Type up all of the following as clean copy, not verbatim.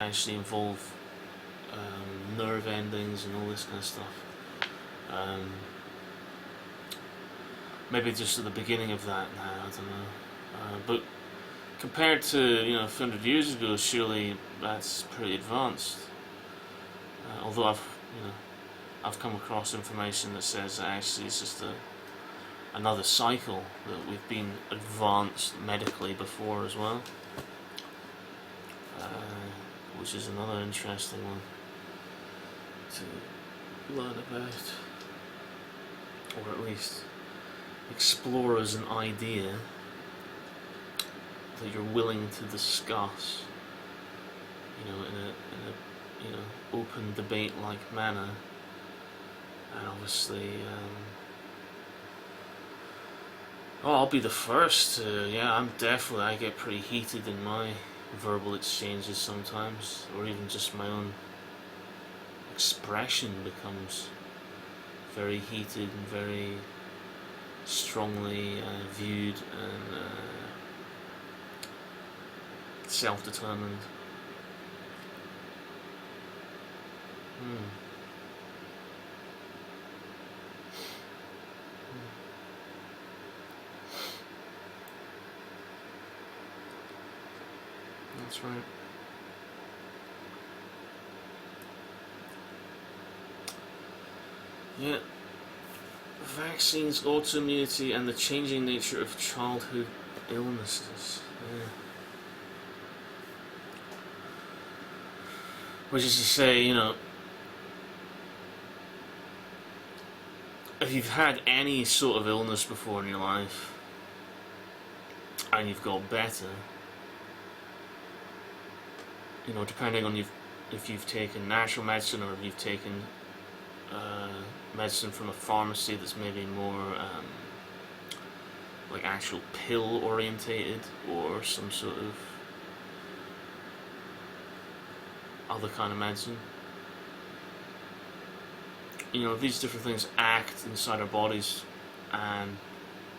actually involve nerve endings and all this kind of stuff. Maybe just at the beginning of that now, I don't know. But compared to a few hundred years ago, surely that's pretty advanced. Although I've come across information that says that actually it's just another cycle, that we've been advanced medically before as well, which is another interesting one to learn about, or at least explore as an idea that you're willing to discuss, in a open debate like manner. And obviously, I'll be the first to, I get pretty heated in my verbal exchanges sometimes, or even just my own expression becomes very heated and very strongly viewed and self-determined. That's right. Yeah. Vaccines, autoimmunity, and the changing nature of childhood illnesses. Yeah. Which is to say, if you've had any sort of illness before in your life and you've got better, depending on if you've taken natural medicine or if you've taken medicine from a pharmacy that's maybe more like actual pill orientated, or some sort of other kind of medicine. These different things act inside our bodies, and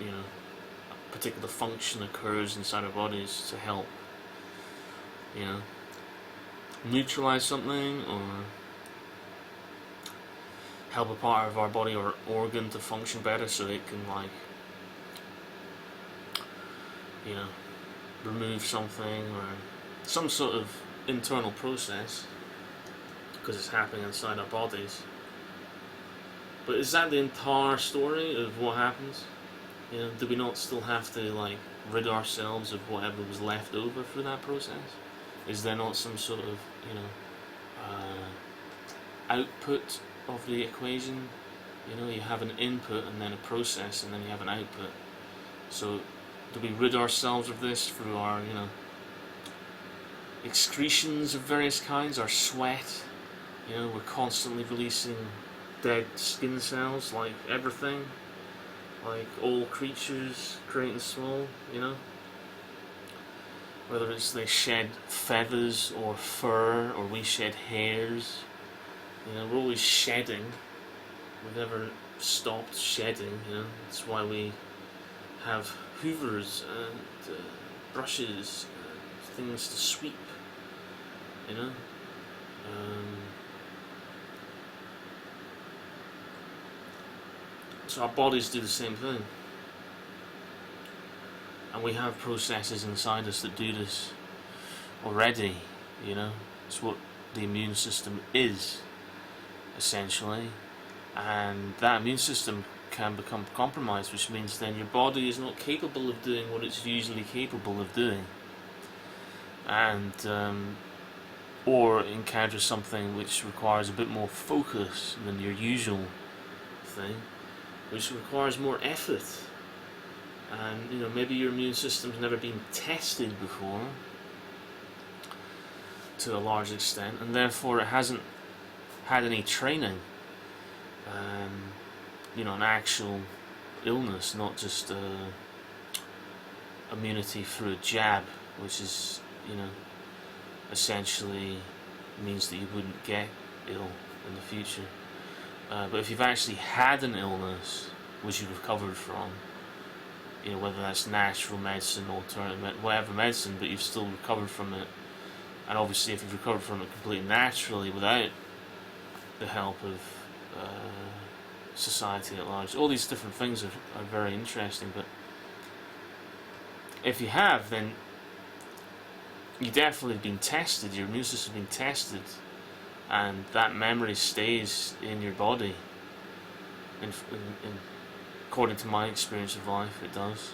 a particular function occurs inside our bodies to help neutralize something, or help a part of our body or organ to function better so it can remove something, or some sort of internal process, because it's happening inside our bodies. But is that the entire story of what happens? Do we not still have to rid ourselves of whatever was left over through that process? Is there not some sort of output of the equation? You have an input and then a process and then you have an output. So do we rid ourselves of this through our excretions of various kinds, our sweat? We're constantly releasing dead skin cells, like everything, like all creatures, great and small, whether it's they shed feathers or fur, or we shed hairs. We're always shedding. We've never stopped shedding. That's why we have hoovers and brushes and things to sweep. So our bodies do the same thing, and we have processes inside us that do this already. It's what the immune system is, essentially, and that immune system can become compromised, which means then your body is not capable of doing what it's usually capable of doing, and or encounters something which requires a bit more focus than your usual thing, which requires more effort. And maybe your immune system's never been tested before to a large extent, and therefore it hasn't had any training. An actual illness, not just immunity through a jab, which is essentially means that you wouldn't get ill in the future. But if you've actually had an illness which you've recovered from, whether that's natural medicine, alternative whatever medicine, but you've still recovered from it, And obviously if you've recovered from it completely naturally without the help of society at large, all these different things are very interesting. But if you have, then you definitely have been tested, your immune system has been tested, and that memory stays in your body. According to my experience of life, it does.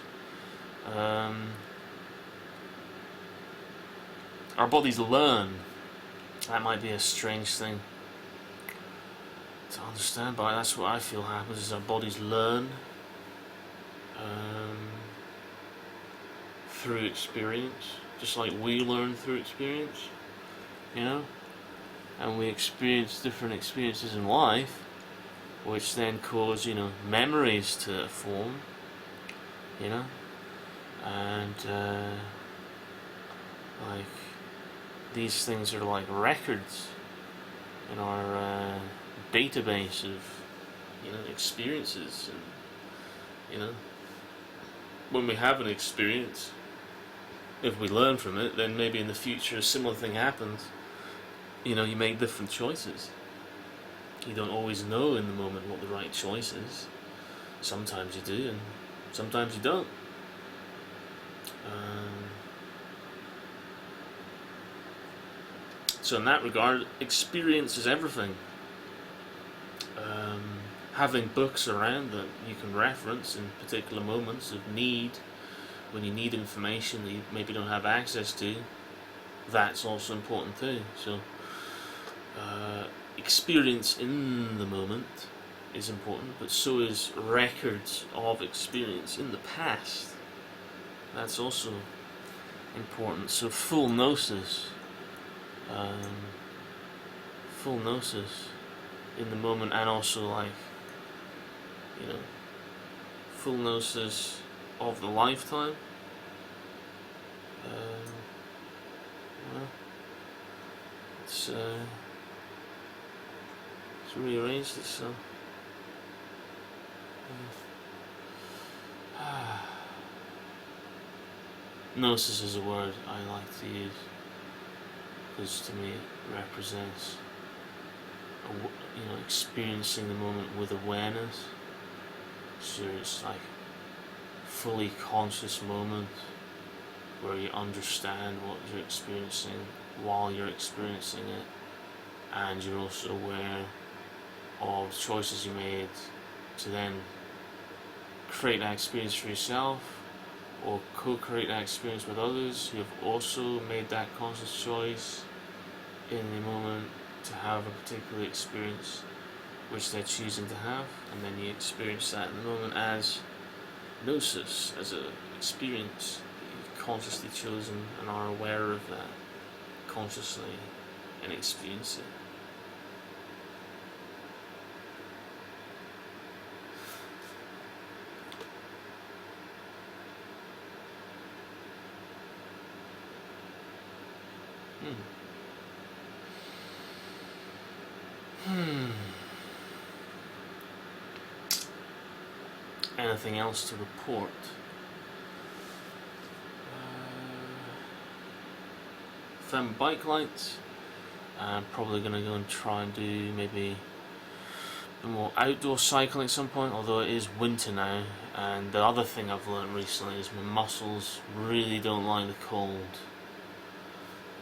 Our bodies learn. That might be a strange thing to understand, but that's what I feel happens, is our bodies learn through experience, just like we learn through experience, you know? And we experience different experiences in life, which then cause, you know, memories to form, you know? And like, these things are like records in our database of, you know, experiences. And, you know, when we have an experience, if we learn from it, then maybe in the future a similar thing happens. You know, you make different choices. You don't always know in the moment what the right choice is. Sometimes you do, and sometimes you don't. So in that regard, experience is everything. Having books around that you can reference in particular moments of need, when you need information that you maybe don't have access to, that's also important too. So experience in the moment is important, but so is records of experience in the past. That's also important. So full gnosis in the moment, and also, like, you know, full gnosis of the lifetime. Well, it's rearranged itself. Gnosis is a word I like to use, because to me it represents, you know, experiencing the moment with awareness. So it's like fully conscious moment where you understand what you're experiencing while you're experiencing it, and you're also aware of the choices you made to then create that experience for yourself, or co-create that experience with others who have also made that conscious choice in the moment to have a particular experience which they're choosing to have, and then you experience that in the moment as gnosis, as an experience that you've consciously chosen and are aware of that consciously and experience it. Anything else to report? Found bike lights. I'm probably going to go and try and do maybe more outdoor cycling at some point, although it is winter now. And the other thing I've learned recently is my muscles really don't like the cold.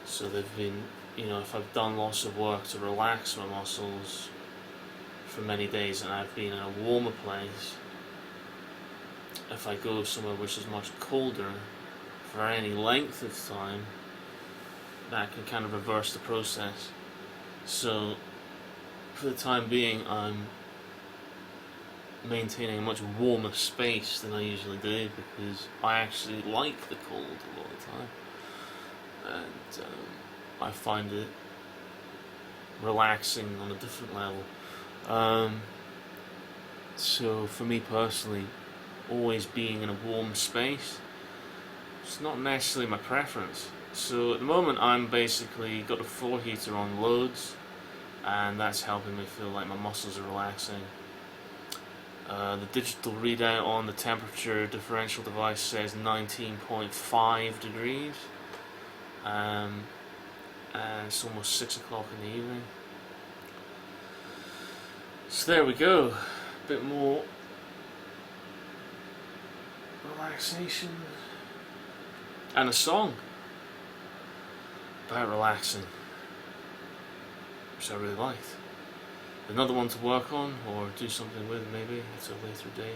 So they've been, you know, if I've done lots of work to relax my muscles for many days and I've been in a warmer place, if I go somewhere which is much colder for any length of time, that can kind of reverse the process. So for the time being, I'm maintaining a much warmer space than I usually do, because I actually like the cold a lot of the time, and I find it relaxing on a different level. So for me personally, always being in a warm space, it's not necessarily my preference. So at the moment I'm basically got a floor heater on loads, and that's helping me feel like my muscles are relaxing. The digital readout on the temperature differential device says 19.5 degrees, and it's almost 6 o'clock in the evening. So there we go, a bit more relaxation, and a song about relaxing, which I really liked. Another one to work on or do something with, maybe at a later date.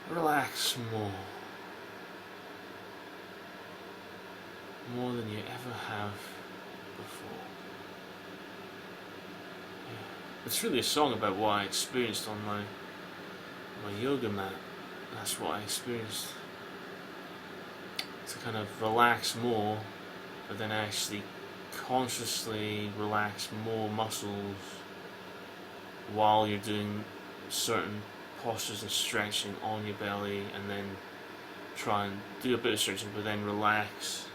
Relax more than you ever have before. Yeah. It's really a song about what I experienced on my yoga mat. That's what I experienced. To kind of relax more, but then actually consciously relax more muscles while you're doing certain postures and stretching on your belly, and then try and do a bit of stretching, but then relax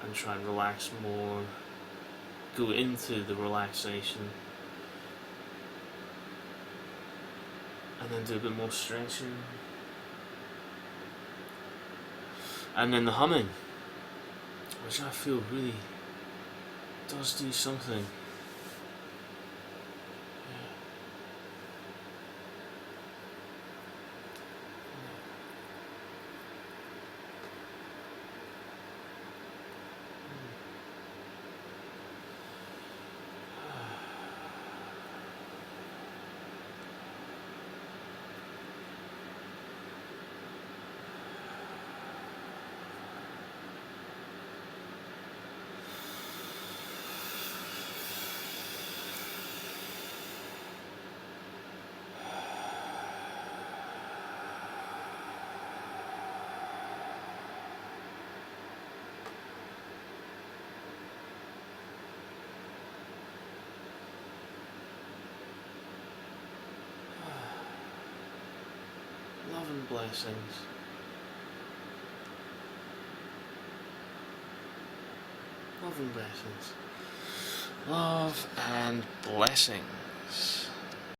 and try and relax more, go into the relaxation, and then do a bit more stretching, and then the humming, which I feel really does do something. Love and blessings. Love and blessings. Love and blessings.